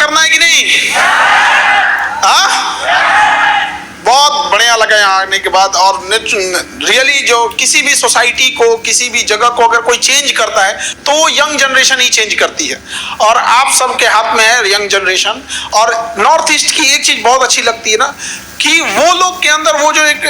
करना है कि नहीं? बहुत बढ़िया लगा यहाँ आने के बाद। और रियली जो किसी भी सोसाइटी को, किसी भी जगह को अगर कोई चेंज करता है तो वो यंग जनरेशन ही चेंज करती है, और आप सबके हाथ में है यंग जनरेशन। और नॉर्थ ईस्ट की एक चीज बहुत अच्छी लगती है ना, कि वो लोग के अंदर वो जो एक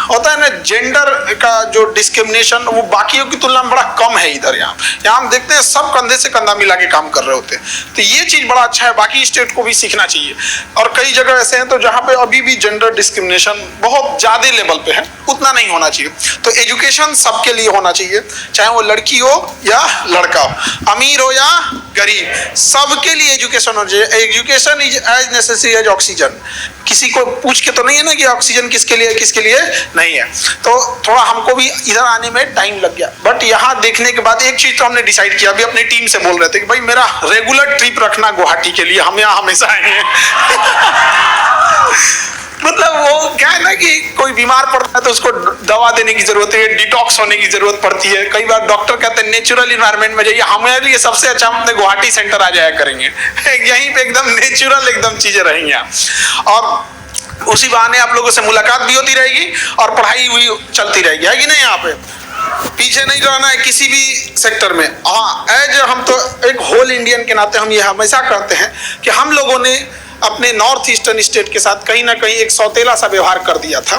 होता है ना जेंडर का जो डिस्क्रिमिनेशन, वो बाकियों की तुलना में बड़ा कम है इधर। यहाँ हम देखते हैं सब कंधे से कंधा मिला के काम कर रहे होते हैं, तो ये चीज बड़ा अच्छा है, बाकी स्टेट को भी सीखना चाहिए। और कई जगह ऐसे हैं तो जहाँ पे अभी भी जेंडर डिस्क्रिमिनेशन बहुत ज्यादा लेवल पे है, उतना नहीं होना चाहिए। तो एजुकेशन सबके लिए होना चाहिए, चाहे वो लड़की हो या लड़का हो, अमीर हो या गरीब, सबके लिए एजुकेशन होना चाहिए। Education is as necessary as oxygen. किसी को पूछ के तो नहीं है ना कि ऑक्सीजन किसके लिए किसके लिए नहीं है। तो थोड़ा हमको भी इधर आने में टाइम लग गया, बट यहाँ देखने के बाद एक चीज तो हमने डिसाइड किया, अभी अपनी टीम से बोल रहे थे कि भाई मेरा रेगुलर ट्रिप रखना गुवाहाटी के लिए, हम यहाँ हमेशा आएंगे। मतलब वो क्या है ना कि कोई बीमार पड़ता है तो उसको दवा देने की जरूरत है, डिटॉक्स होने की जरूरत पड़ती है। कई बार डॉक्टर कहते हैं नेचुरल इन्वायरमेंट में जाइए, हमारे लिए सबसे अच्छा हम अपने गुवाहाटी सेंटर आ जाया करेंगे। यहीं पे एकदम नेचुरल एकदम चीजें रहेंगी। और उसी बहाने आप लोगों से मुलाकात भी होती रहेगी और पढ़ाई भी चलती रहेगी, है कि नहीं? यहाँ पे पीछे नहीं रहना है किसी भी सेक्टर में। हाँ, एज हम तो एक होल इंडियन के नाते हम ये हमेशा करते हैं कि हम लोगों ने अपने नॉर्थ ईस्टर्न स्टेट के साथ कहीं ना कहीं एक सौतेला सा व्यवहार कर दिया था।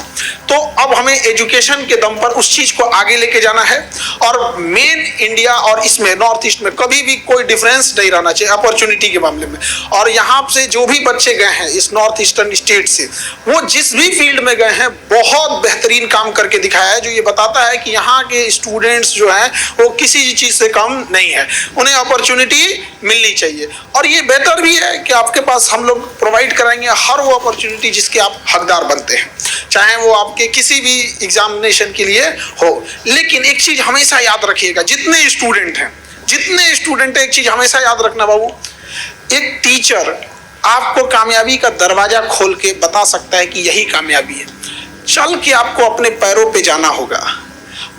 तो अब हमें एजुकेशन के दम पर उस चीज को आगे लेके जाना है, और मेन इंडिया और इसमें नॉर्थ ईस्ट में कभी भी कोई डिफरेंस नहीं रहना चाहिए अपॉर्चुनिटी के मामले में। और यहाँ से जो भी बच्चे गए हैं इस नॉर्थ ईस्टर्न स्टेट से, वो जिस भी फील्ड में गए हैं बहुत बेहतरीन काम करके दिखाया है, जो ये बताता है कि यहाँ के स्टूडेंट्स जो हैं वो किसी चीज से कम नहीं है, उन्हें अपॉर्चुनिटी मिलनी चाहिए। और ये बेहतर भी है कि आपके पास हम लोग प्रोवाइड कराएंगे हर वो अपॉर्चुनिटी जिसके आप हकदार बनते हैं, चाहे वो आपके किसी भी एग्जामिनेशन के लिए हो। लेकिन एक चीज हमेशा याद रखिएगा, जितने स्टूडेंट हैं एक चीज हमेशा याद रखना बाबू, एक टीचर आपको कामयाबी का दरवाजा खोल के बता सकता है कि यही कामयाबी है। चल के आपको अपने पैरों पे जाना होगा,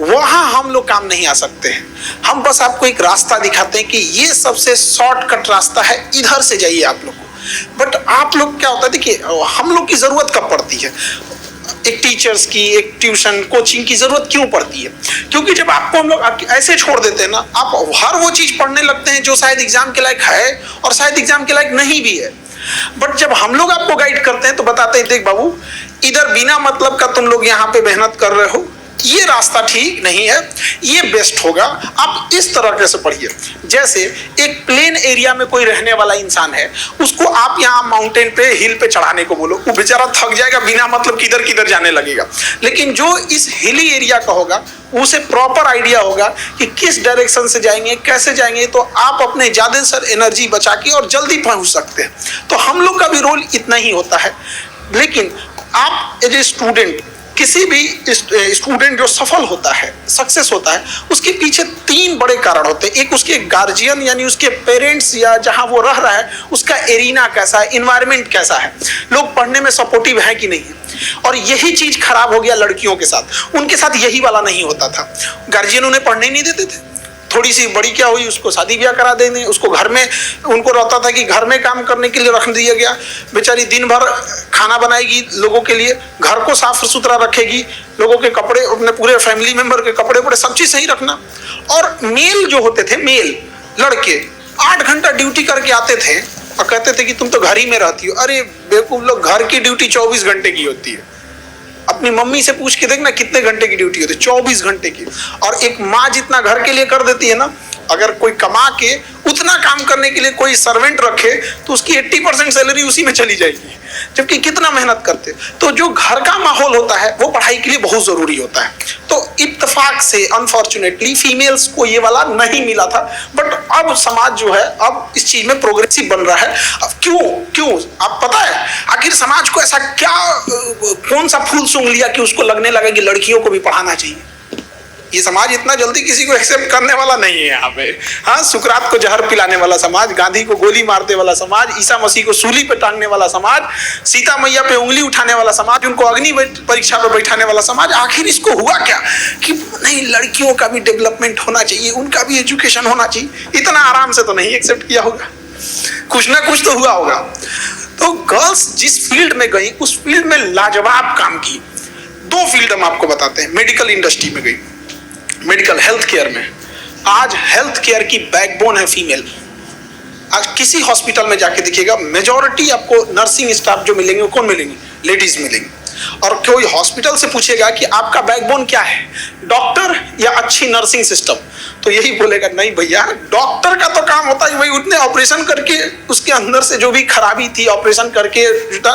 वहां हम लोग काम नहीं आ सकते हैं। हम बस आपको एक रास्ता दिखाते हैं कि ये सबसे शॉर्टकट रास्ता है, इधर से जाइए आप लोग को। बट आप लोग क्या होता है, देखिए हम लोग की जरूरत कब पड़ती है, एक टीचर्स की, एक ट्यूशन कोचिंग की जरूरत क्यों पड़ती है? क्योंकि जब आपको हम लोग ऐसे छोड़ देते हैं ना, आप हर वो चीज पढ़ने लगते हैं जो शायद एग्जाम के लायक है और शायद एग्जाम के लायक नहीं भी है। बट जब हम लोग आपको गाइड करते हैं तो बताते हैं, देख बाबू इधर बिना मतलब का तुम लोग यहाँ पे मेहनत कर रहे हो, ये रास्ता ठीक नहीं है, ये बेस्ट होगा, आप इस तरह से पढ़िए। जैसे एक प्लेन एरिया में कोई रहने वाला इंसान है, उसको आप यहाँ माउंटेन पे, हिल पे चढ़ाने को बोलो, वो बेचारा थक जाएगा, बिना मतलब किधर किधर जाने लगेगा। लेकिन जो इस हिली एरिया का होगा उसे प्रॉपर आइडिया होगा कि किस डायरेक्शन से जाएंगे, कैसे जाएंगे, तो आप अपने ज्यादा सर एनर्जी बचा के और जल्दी पहुंच सकते हैं। तो हम लोग का भी रोल इतना ही होता है। लेकिन आप एज ए स्टूडेंट, किसी भी स्टूडेंट जो सफल होता है, सक्सेस होता है, उसके पीछे 3 बड़े कारण होते हैं। एक उसके गार्जियन यानी उसके पेरेंट्स या जहां वो रह रहा है उसका एरिना कैसा है, इन्वायरमेंट कैसा है, लोग पढ़ने में सपोर्टिव है कि नहीं है। और यही चीज खराब हो गया लड़कियों के साथ, उनके साथ यही वाला नहीं होता था। गार्जियन उन्हें पढ़ने नहीं देते थे, थोड़ी सी बड़ी क्या हुई उसको शादी ब्याह करा देने, उसको घर में उनको रहता था कि घर में काम करने के लिए रख दिया गया, बेचारी दिन भर खाना बनाएगी लोगों के लिए, घर को साफ सुथरा रखेगी, लोगों के कपड़े, अपने पूरे फैमिली मेंबर के कपड़े वपड़े सब चीज सही रखना। और मेल जो होते थे, मेल लड़के 8 घंटा ड्यूटी करके आते थे और कहते थे कि तुम तो घर ही में रहती हो। अरे बेवकूफ लोग, घर की ड्यूटी 24 घंटे की होती है। अपनी मम्मी से पूछ के देखना कितने घंटे की ड्यूटी होती है, 24 घंटे की। और एक माँ जितना घर के लिए कर देती है ना, अगर कोई कमा के उतना काम करने के लिए कोई सर्वेंट रखे तो उसकी 80% सैलरी उसी में चली जाएगी, जबकि कितना मेहनत करते। तो जो घर का माहौल होता है वो पढ़ाई के लिए बहुत जरूरी होता है। तो इत्तेफाक से अनफॉर्चुनेटली फीमेल्स को ये वाला नहीं मिला था, बट अब समाज जो है अब इस चीज में प्रोग्रेसिव बन रहा है। अब क्यों आप पता है आखिर समाज को ऐसा क्या, कौन सा फूल सूंघ लिया कि उसको लगने लगा कि लड़कियों को भी पढ़ाना चाहिए? ये समाज इतना जल्दी किसी को एक्सेप्ट करने वाला नहीं है यहाँ पे। हाँ, सुकरात को जहर पिलाने वाला समाज, गांधी को गोली मारने वाला समाज, ईसा मसीह को सूली पे टांगने वाला समाज, सीता मैया पे उंगली उठाने वाला समाज, उनको अग्नि परीक्षा पे बैठाने वाला समाज, आखिर इसको हुआ क्या कि नहीं लड़कियों का भी डेवलपमेंट होना चाहिए, उनका भी एजुकेशन होना चाहिए? इतना आराम से तो नहीं एक्सेप्ट किया होगा। कुछ ना कुछ तो हुआ होगा। तो गर्ल्स जिस फील्ड में गई उस फील्ड में लाजवाब काम की। दो फील्ड हम आपको बताते हैं। मेडिकल इंडस्ट्री में गई, मेडिकल हेल्थ केयर में। आज हेल्थ केयर की बैकबोन है फीमेल। आज किसी हॉस्पिटल में जाके देखिएगा, मेजॉरिटी आपको नर्सिंग स्टाफ जो मिलेंगे वो कौन मिलेंगे? लेडीज मिलेंगी। और कोई हॉस्पिटल से पूछेगा कि आपका बैकबोन क्या है, डॉक्टर या अच्छी नर्सिंग सिस्टम, तो यही बोलेगा नहीं भैया, डॉक्टर का तो काम होता है भाई उतने ऑपरेशन करके उसके अंदर से जो भी खराबी थी ऑपरेशन करके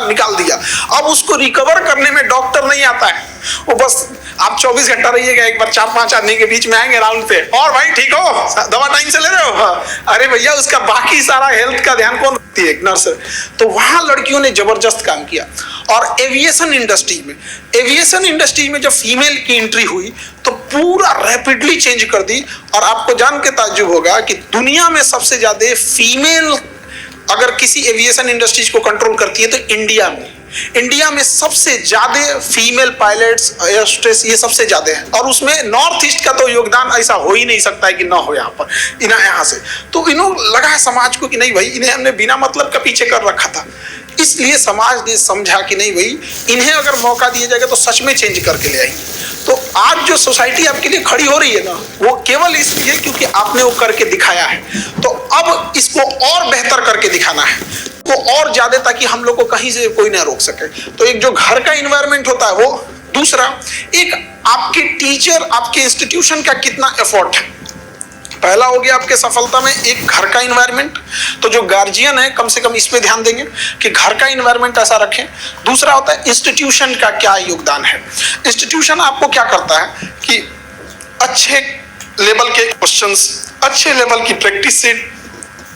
निकाल दिया। अब उसको रिकवर करने में डॉक्टर नहीं आता है, वो बस आप 24 घंटा रहिएगा, एक बार 4-5 आदमी के बीच में आएंगे राउंड पे, और भाई ठीक हो, दवा टाइम से ले रहे हो? अरे भैया उसका बाकी सारा हेल्थ का ध्यान कौन रखती है? नर्स। तो वहां लड़कियों ने जबरदस्त काम किया। और एविएशन इंडस्ट्री में जब फीमेल की एंट्री हुई तो पूरा रैपिडली चेंज कर दी। और आपको जान के ताज्जुब होगा कि दुनिया में सबसे ज्यादा फीमेल अगर किसी एविएशन इंडस्ट्रीज को कंट्रोल करती है तो इंडिया में सबसे ज्यादा फीमेल पायलट्स, एयरहोस्टेस, ये सबसे ज्यादा है। और उसमें नॉर्थ ईस्ट का तो योगदान ऐसा हो ही नहीं सकता है कि ना हो। यहाँ पर यहाँ से तो इन्हों लगा समाज को कि नहीं भाई, इन्हें हमने बिना मतलब का पीछे कर रखा था। इसलिए समाज ने समझा कि नहीं भाई, इन्हें अगर मौका दिया जाएगा तो सच में चेंज करके ले आएंगे। तो आज जो सोसाइटी आपके लिए खड़ी हो रही है ना, वो केवल इसलिए क्योंकि आपने वो करके दिखाया है। तो अब इसको और बेहतर करके दिखाना है, वो और ज्यादा, ताकि हम लोग को कहीं से कोई ना रोक सके। तो एक जो घर का इन्वायरमेंट होता है वो, दूसरा एक आपके टीचर, आपके इंस्टीट्यूशन का कितना एफर्ट है। पहला हो गया आपके सफलता में एक घर का इन्वायरमेंट। तो जो गार्जियन है कम से कम इस पे ध्यान देंगे कि घर का इन्वायरमेंट ऐसा रखें। दूसरा होता है इंस्टीट्यूशन का क्या योगदान है। इंस्टीट्यूशन आपको क्या करता है कि अच्छे लेवल के क्वेश्चंस, अच्छे लेवल की प्रैक्टिस से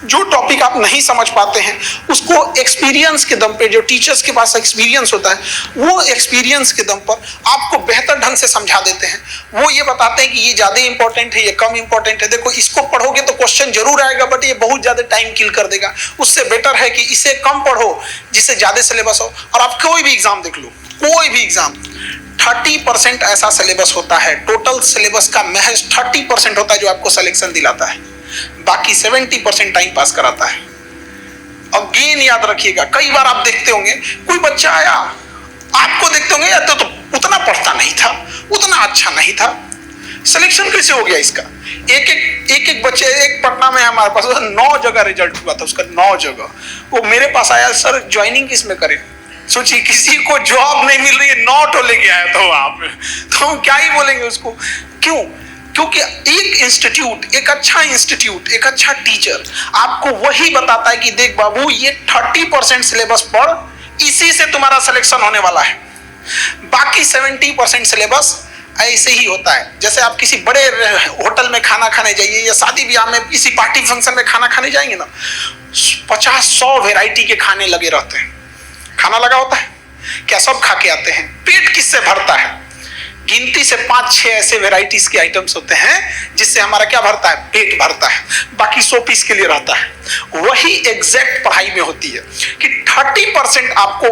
जो टॉपिक आप नहीं समझ पाते हैं उसको एक्सपीरियंस के दम पे, जो टीचर्स के पास एक्सपीरियंस होता है, वो एक्सपीरियंस के दम पर आपको बेहतर ढंग से समझा देते हैं। वो ये बताते हैं कि ये ज्यादा इंपॉर्टेंट है, ये कम इंपॉर्टेंट है। देखो इसको पढ़ोगे तो क्वेश्चन जरूर आएगा, बट ये बहुत ज्यादा टाइम किल कर देगा। उससे बेटर है कि इसे कम पढ़ो जिससे ज्यादा सिलेबस हो। और आप कोई भी एग्जाम देख लो, कोई भी एग्जाम, 30% ऐसा सिलेबस होता है, टोटल सिलेबस का महज 30% होता है जो आपको सिलेक्शन दिलाता है, बाकी 70% टाइम पास कराता है। अगेन याद रखिएगा, कई बार आप देखते होंगे कोई बच्चा आया, आपको देखते होंगे यार तो उतना पढ़ता नहीं था, उतना अच्छा नहीं था, सिलेक्शन कैसे हो गया इसका? एक बच्चे, एक पटना में हमारे पास 9 जगह रिजल्ट हुआ था उसका, 9 जगह। वो मेरे पास आया, सर ज्वाइनिंग किसमें करें? सोचिए किसी को जॉब नहीं मिल रही है, 9 तो लेके आया था वहां पे, तो हम क्या ही बोलेंगे उसको? क्यों? क्योंकि एक इंस्टीट्यूट, एक अच्छा इंस्टीट्यूट, एक अच्छा टीचर आपको वही बताता है कि देख बाबू, ये 30% सिलेबस पढ़, इसी से तुम्हारा सिलेक्शन होने वाला है। बाकी 70% सिलेबस ऐसे ही होता है। जैसे आप किसी बड़े होटल में खाना खाने जाइए या शादी ब्याह में किसी पार्टी फंक्शन में खाना खाने जाएंगे ना, 50-100 वेराइटी के खाने लगे रहते हैं। खाना लगा होता है, क्या सब खा के आते हैं? पेट किससे भरता है? गिनती से 5-6 ऐसे वेराइटीज के आइटम्स होते हैं जिससे हमारा क्या भरता है? पेट भरता है। बाकी 100 पीस के लिए रहता है। वही एग्जैक्ट पढ़ाई में होती है कि 30% आपको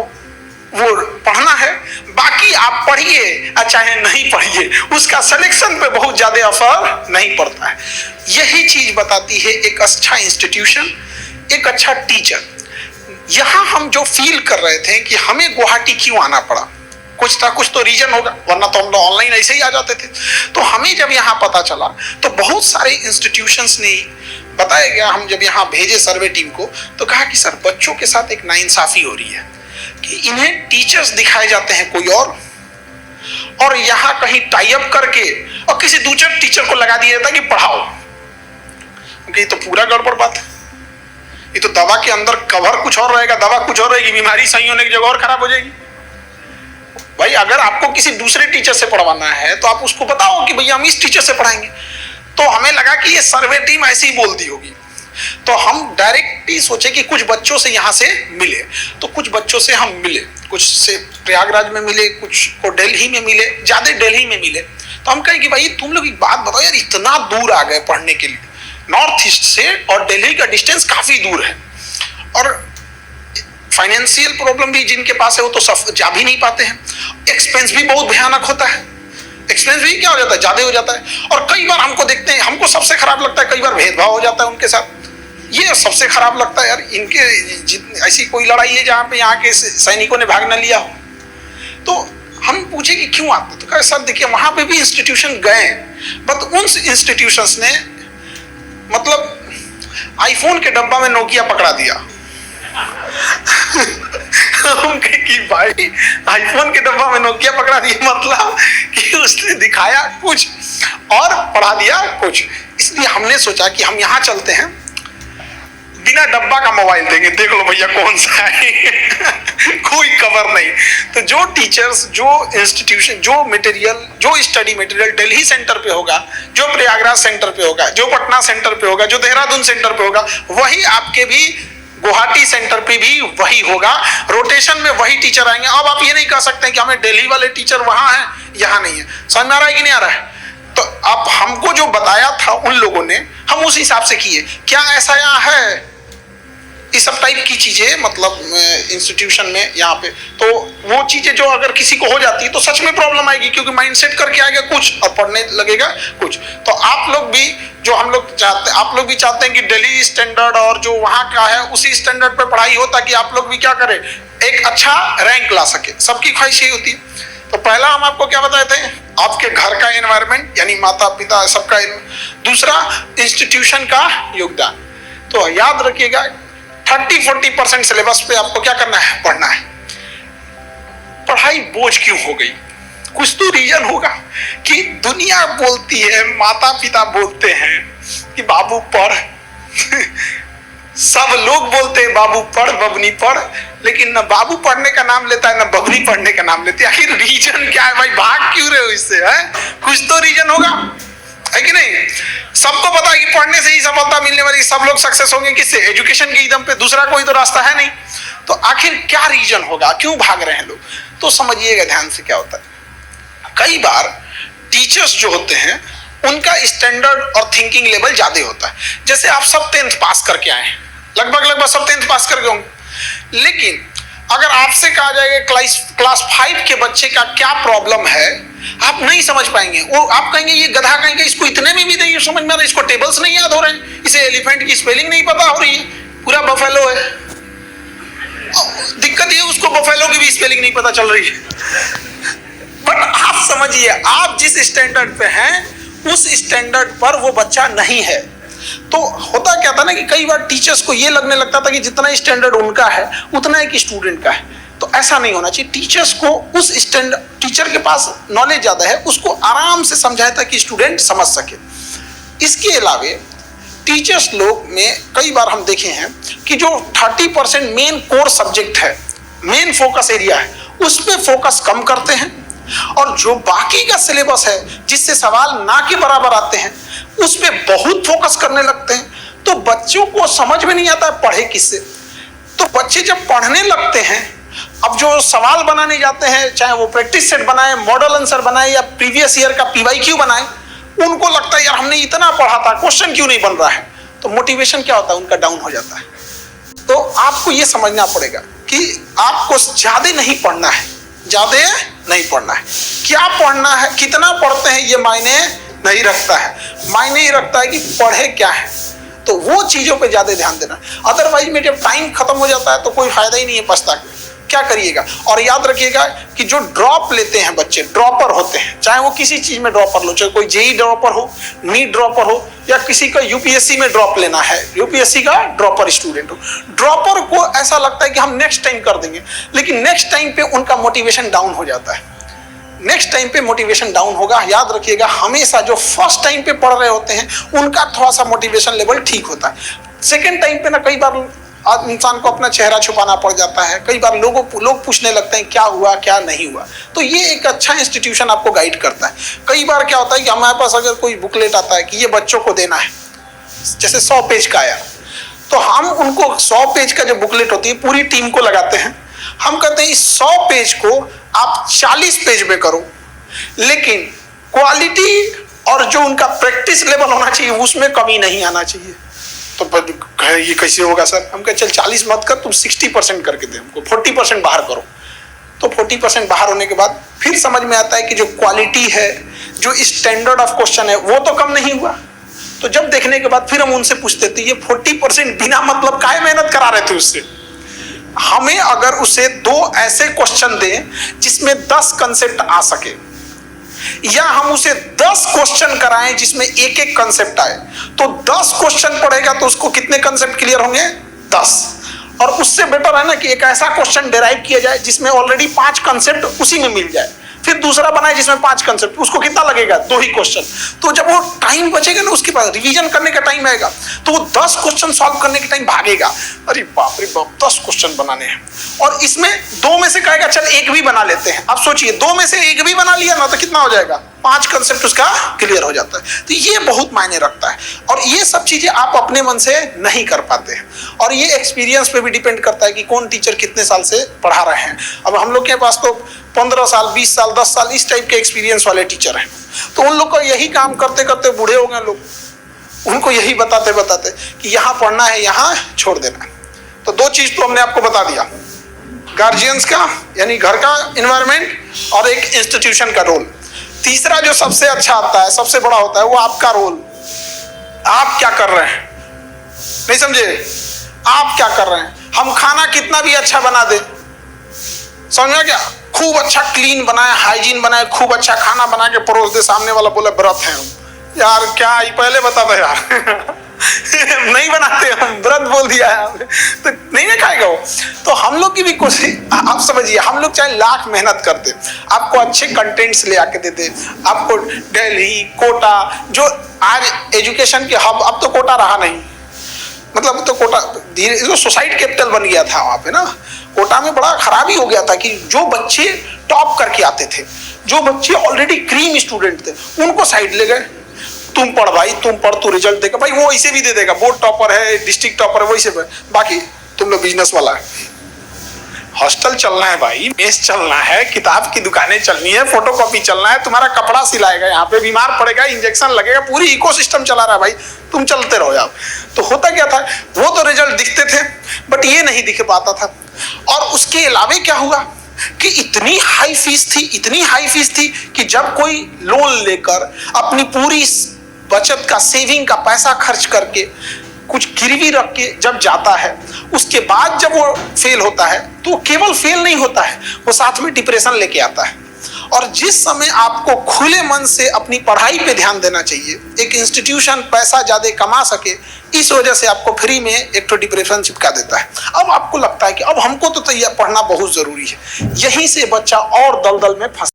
वो पढ़ना है, बाकी आप पढ़िए चाहे नहीं पढ़िए, उसका सिलेक्शन पे बहुत ज्यादा असर नहीं पड़ता है। यही चीज बताती है एक अच्छा इंस्टीट्यूशन, एक अच्छा टीचर। यहां हम जो फील कर रहे थे कि हमें गुवाहाटी क्यों आना पड़ा, कुछ था, कुछ तो रीजन होगा, वरना तो हम लोग ऑनलाइन ऐसे ही आ जाते थे। तो हमें जब यहाँ पता चला तो बहुत सारे इंस्टीट्यूशंस ने बताया गया, हम जब यहाँ भेजे सर्वे टीम को तो कहा कि सर बच्चों के साथ एक नाइंसाफी हो रही है कि इन्हें टीचर्स दिखाए जाते हैं कोई और यहाँ कहीं टाई अप करके और किसी दूसरे टीचर को लगा दिया जाता है कि पढ़ाओ। ये तो पूरा गड़बड़ बात है। ये तो दवा के अंदर कवर कुछ और रहेगा, दवा कुछ और रहेगी, बीमारी सही होने की जगह और खराब हो जाएगी। भाई अगर आपको किसी दूसरे टीचर से पढ़वाना है तो आप उसको बताओ कि भैया हम इस टीचर से पढ़ाएंगे। तो हमें लगा कि ये सर्वे टीम ऐसी ही बोलती होगी, तो हम डायरेक्ट ही सोचे कि कुछ बच्चों से यहाँ से मिले। तो कुछ बच्चों से हम मिले, कुछ से प्रयागराज में मिले, कुछ को दिल्ली में मिले, ज्यादा दिल्ली में मिले। तो हम कहे कि भाई तुम लोग एक बात बताओ यार, इतना दूर आ गए पढ़ने के लिए नॉर्थ ईस्ट से, और दिल्ली का डिस्टेंस काफी दूर है, और फाइनेंशियल प्रॉब्लम भी जिनके पास है वो तो जा भी नहीं पाते हैं, एक्सपेंस भी बहुत भयानक होता है। एक्सपेंस भी क्या हो जाता है? ज्यादा हो जाता है। और कई बार हमको देखते हैं, हमको सबसे खराब लगता है कई बार भेदभाव हो जाता है उनके साथ। ये सबसे खराब लगता है यार, इनके ऐसी कोई लड़ाई है जहां पे यहाँ के सैनिकों ने भाग न लिया हो। तो हम पूछे कि क्यों आते, तो कहा सर देखिए वहां पे भी इंस्टीट्यूशन गए, बट उन इंस्टीट्यूशंस ने मतलब आईफोन के डब्बा में नोकिया पकड़ा दिया। हम कहे कि भाई आईफोन के डब्बा में नोकिया पकड़ा दिया मतलब कि उसने दिखाया कुछ और पढ़ा दिया कुछ। इसलिए हमने सोचा कि हम यहाँ चलते हैं, बिना डब्बा का मोबाइल देंगे, देख लो भैया कौन सा है। कोई कवर नहीं। तो जो टीचर्स, जो इंस्टीट्यूशन, जो मटेरियल, जो स्टडी मटेरियल दिल्ली सेंटर पे होगा, जो प्रयागराज सेंटर पे होगा, जो पटना सेंटर पे होगा, जो देहरादून सेंटर पे होगा, वही आपके भी गुवाहाटी सेंटर पे भी वही होगा। रोटेशन में वही टीचर आएंगे। अब आप ये नहीं कह सकते कि हमें दिल्ली वाले टीचर वहां हैं यहाँ नहीं है। समझ में आ रहा है कि नहीं आ रहा है? तो आप हमको जो बताया था उन लोगों ने, हम उस हिसाब से किए। क्या ऐसा यहाँ है इस सब टाइप की चीजें, मतलब इंस्टीट्यूशन में यहाँ पे, तो वो चीजें जो अगर किसी को हो जाती है तो सच में प्रॉब्लम आएगी, क्योंकि माइंडसेट करके आएगा कुछ और पढ़ने लगेगा कुछ। तो आप लोग भी, जो हम लोग चाहते, आप लोग भी चाहते हैं कि दिल्ली स्टैंडर्ड और जो वहाँ का है उसी स्टैंडर्ड पे पढ़ाई हो, ताकि आप लोग भी क्या करें, एक अच्छा रैंक ला सके। सबकी ख्वाहिश यही होती है। तो पहला हम आपको क्या बताए थे, आपके घर का एनवायरमेंट यानी माता पिता सबका, दूसरा इंस्टीट्यूशन का योगदान। तो याद रखिएगा 30-40% सिलेबस पे आपको क्या करना है, पढ़ना है। पढ़ाई बोझ क्यों हो गई, कुछ तो रीजन होगा कि दुनिया बोलती है, माता पिता बोलते हैं कि बाबू पढ़। सब लोग बोलते हैं बाबू पढ़, बबनी पढ़, लेकिन न बाबू पढ़ने का नाम लेता है, न बबनी पढ़ने का नाम लेती है। आखिर रीजन क्या है भाई, भाग क्यों रहे हो इससे, है? कुछ तो रीजन होगा, है कि नहीं? सबको पता है कि पढ़ने से ही सफलता मिलने वाली, सब लोग सक्सेस होंगे किससे, एजुकेशन के दम पे, दूसरा कोई तो रास्ता है नहीं। तो आखिर क्या रीजन होगा, क्यों भाग रहे हैं लोग? तो समझिएगा ध्यान से क्या होता है। कई बार टीचर्स जो होते हैं उनका स्टैंडर्ड और थिंकिंग लेवल ज्यादा होता है। जैसे आप सब 10th पास करके आए, लगभग सब 10th पास करके होंगे, लेकिन अगर आपसे कहा जाएगा क्लास 5 के बच्चे का क्या प्रॉब्लम है, आप नहीं समझ पाएंगे। वो आप कहेंगे ये गधा, कहेंगे इसको इतने में भी नहीं समझ में आ रहा, इसको टेबल्स नहीं याद हो रहे हैं, इसे एलिफेंट की स्पेलिंग नहीं पता हो रही है, पूरा बफेलो है। दिक्कत ये उसको बफेलो की भी स्पेलिंग नहीं पता चल रही है। बट आप समझिए, आप जिस स्टैंडर्ड पे हैं उस स्टैंडर्ड पर वो बच्चा नहीं है। तो होता क्या था ना कि कई बार टीचर्स को ये लगने लगता था कि जितना स्टैंडर्ड उनका है उतना एक स्टूडेंट का है। तो ऐसा नहीं होना चाहिए। टीचर्स को उस स्टैंडर्ड, टीचर के पास नॉलेज ज्यादा है, उसको आराम से समझाया ताकि स्टूडेंट समझ सके। इसके अलावे टीचर्स लोग में कई बार हम देखे हैं कि जो 30% मेन कोर सब्जेक्ट है, मेन फोकस एरिया है, उस पर फोकस कम करते हैं, और जो बाकी का सिलेबस है जिससे सवाल ना के बराबर आते हैं उस पर बहुत फोकस करने लगते हैं। तो बच्चों को समझ में नहीं आता है पढ़े किससे। तो बच्चे जब पढ़ने लगते हैं, अब जो सवाल बनाने जाते हैं, चाहे वो प्रैक्टिस सेट बनाए, मॉडल आंसर बनाए या प्रीवियस ईयर का PYQ बनाए, उनको लगता है यार हमने इतना पढ़ा था, क्वेश्चन क्यों नहीं बन रहा है। तो मोटिवेशन क्या होता है, उनका डाउन हो जाता है। तो आपको ये समझना पड़ेगा कि आपको ज्यादा नहीं पढ़ना है, ज्यादा नहीं पढ़ना है। क्या पढ़ना है, कितना पढ़ते हैं ये मायने नहीं रखता है, मायने ही रखता है कि पढ़े क्या है। तो वो चीजों पे ज्यादा ध्यान देना। अदरवाइज में जब टाइम खत्म हो जाता है तो कोई फायदा ही नहीं है पछता के। क्या करिएगा। और याद रखिएगा कि जो ड्रॉप लेते हैं बच्चे, ड्रॉपर होते हैं, चाहे वो किसी चीज में ड्रॉपर लो, चाहे कोई जेई ड्रॉपर हो, नीट ड्रॉपर हो, या किसी का यूपीएससी में ड्रॉप लेना है, यूपीएससी का ड्रॉपर स्टूडेंट हो, ड्रॉपर को ऐसा लगता है कि हम नेक्स्ट टाइम कर देंगे, लेकिन नेक्स्ट टाइम पे उनका मोटिवेशन डाउन हो जाता है। नेक्स्ट टाइम पे मोटिवेशन डाउन होगा। याद रखिएगा, हमेशा जो फर्स्ट टाइम पे पढ़ रहे होते हैं उनका थोड़ा सा मोटिवेशन लेवल ठीक होता है। सेकेंड टाइम पे ना कई बार इंसान को अपना चेहरा छुपाना पड़ जाता है। कई बार लोग पूछने लगते हैं क्या हुआ क्या नहीं हुआ। तो ये एक अच्छा इंस्टीट्यूशन आपको गाइड करता है। कई बार क्या होता है कि हमारे पास अगर कोई बुकलेट आता है कि ये बच्चों को देना है, जैसे 100 पेज का आया, तो हम उनको 100 पेज का जो बुकलेट होती है पूरी टीम को लगाते हैं। हम कहते हैं इस 100 पेज को आप 40 पेज में करो, लेकिन क्वालिटी और जो उनका प्रैक्टिस लेवल होना चाहिए उसमें कमी नहीं आना चाहिए। तो ये कैसे होगा सर? हम कहे चल 40 मत कर, तुम 60% करके दे, हमको 40% बाहर करो। तो 40% बाहर होने के बाद फिर समझ में आता है कि जो क्वालिटी है, जो स्टैंडर्ड ऑफ क्वेश्चन है, वो तो कम नहीं हुआ। तो जब देखने के बाद फिर हम उनसे पूछते थे, ये 40% बिना मतलब काहे मेहनत करा रहे थे उससे। हमें अगर उसे 2 ऐसे क्वेश्चन दें जिसमें 10 कंसेप्ट आ सके, या हम उसे 10 क्वेश्चन कराएं जिसमें एक एक कंसेप्ट आए, तो 10 क्वेश्चन पढ़ेगा तो उसको कितने कंसेप्ट क्लियर होंगे? 10। और उससे बेटर है ना कि एक ऐसा क्वेश्चन डिराइव किया जाए जिसमें ऑलरेडी 5 कंसेप्ट उसी में मिल जाए, फिर दूसरा बनाए जिसमें 5 कंसेप्ट, उसको कितना लगेगा? 2 ही क्वेश्चन। तो जब वो टाइम बचेगा ना, उसके बाद रिवीजन करने का टाइम आएगा, तो वो 10 क्वेश्चन सॉल्व करने के टाइम भागेगा, अरे बाप रे बाप 10 क्वेश्चन बनाने हैं। और इसमें 2 में से कहेगा चल एक भी बना लेते हैं। अब सोचिए 2 में से एक भी बना लिया ना तो कितना हो जाएगा? 5 कंसेप्ट उसका क्लियर हो जाता है। तो ये बहुत मायने रखता है, और ये सब चीजें आप अपने मन से नहीं कर पाते हैं, और ये एक्सपीरियंस पे भी डिपेंड करता है कि कौन टीचर कितने साल से पढ़ा रहे हैं। अब हम लोग के पास तो 15 साल, 20 साल, 10 साल इस टाइप के एक्सपीरियंस वाले टीचर हैं, तो उन लोग को यही काम करते करते बूढ़े हो गए लोग, उनको यही बताते बताते कि यहाँ पढ़ना है, यहाँ छोड़ देना है। तो 2 चीज तो हमने आपको बता दिया, गार्जियंस का यानी घर का एनवायरनमेंट, और एक इंस्टीट्यूशन का रोल। तीसरा जो सबसे अच्छा आता है, सबसे बड़ा होता है, वो आपका रोल। आप क्या कर रहे हैं? नहीं समझे? आप क्या कर रहे हैं? हम खाना कितना भी अच्छा बना दे, समझ में क्या, खूब अच्छा क्लीन बनाए, हाइजीन बनाए, खूब अच्छा खाना बना के परोस दे, सामने वाला बोले व्रत है हम, यार क्या ये पहले बता दो यार नहीं बनाते हम, व्रत बोल दिया है तो नहीं ना खाएगा वो। तो हम लोग की भी कोशिश, आप समझिए, हम लोग चाहे लाख मेहनत करते, आपको अच्छे कंटेंट्स ले आके देते, आपको दिल्ली, कोटा, जो आज एजुकेशन के हब, अब तो कोटा रहा नहीं, मतलब तो कोटा धीरे जो सोसाइटी कैपिटल बन गया था वहां पे ना, कोटा में बड़ा खराबी हो गया था कि जो बच्चे टॉप करके आते थे, जो बच्चे ऑलरेडी क्रीम स्टूडेंट थे, उनको साइड ले गए, तुम पढ़ भाई, तुम पढ़, तू रिजल्ट देगा भाई, वो ऐसे भी दे देगा, बोर्ड टॉपर है, डिस्ट्रिक्ट टॉपर है, वैसे बाकी तुम लोग बिजनेस वाला है। हॉस्टल चलना है भाई, मेस चलना है, किताब की दुकानें चलनी है, फोटोकॉपी चलना है, तुम्हारा कपड़ा सिलाएगा, यहाँ पे बीमार पड़ेगा, इंजेक्शन लगेगा, पूरी इकोसिस्टम चला रहा है भाई, तुम चलते रहो यार। तो होता क्या था, वो तो रिजल्ट दिखते थे बट ये नहीं दिख पाता था। और उसके अलावे क्या हुआ कि इतनी हाई फीस थी, इतनी हाई फीस थी कि जब कोई लोन लेकर अपनी पूरी बचत का, सेविंग का पैसा खर्च करके, कुछ गिरवी रख के जब जाता है, उसके बाद जब वो फेल होता है, तो केवल फेल नहीं होता है, वो साथ में डिप्रेशन लेके आता है। और जिस समय आपको खुले मन से अपनी पढ़ाई पे ध्यान देना चाहिए, एक इंस्टीट्यूशन पैसा ज्यादा कमा सके, इस वजह से आपको फ्री में एक तो डिप्रेशन चिपका देता है। अब आपको लगता है कि अब हमको तो तैयार पढ़ना बहुत जरूरी है, यहीं से बच्चा और दलदल में फंस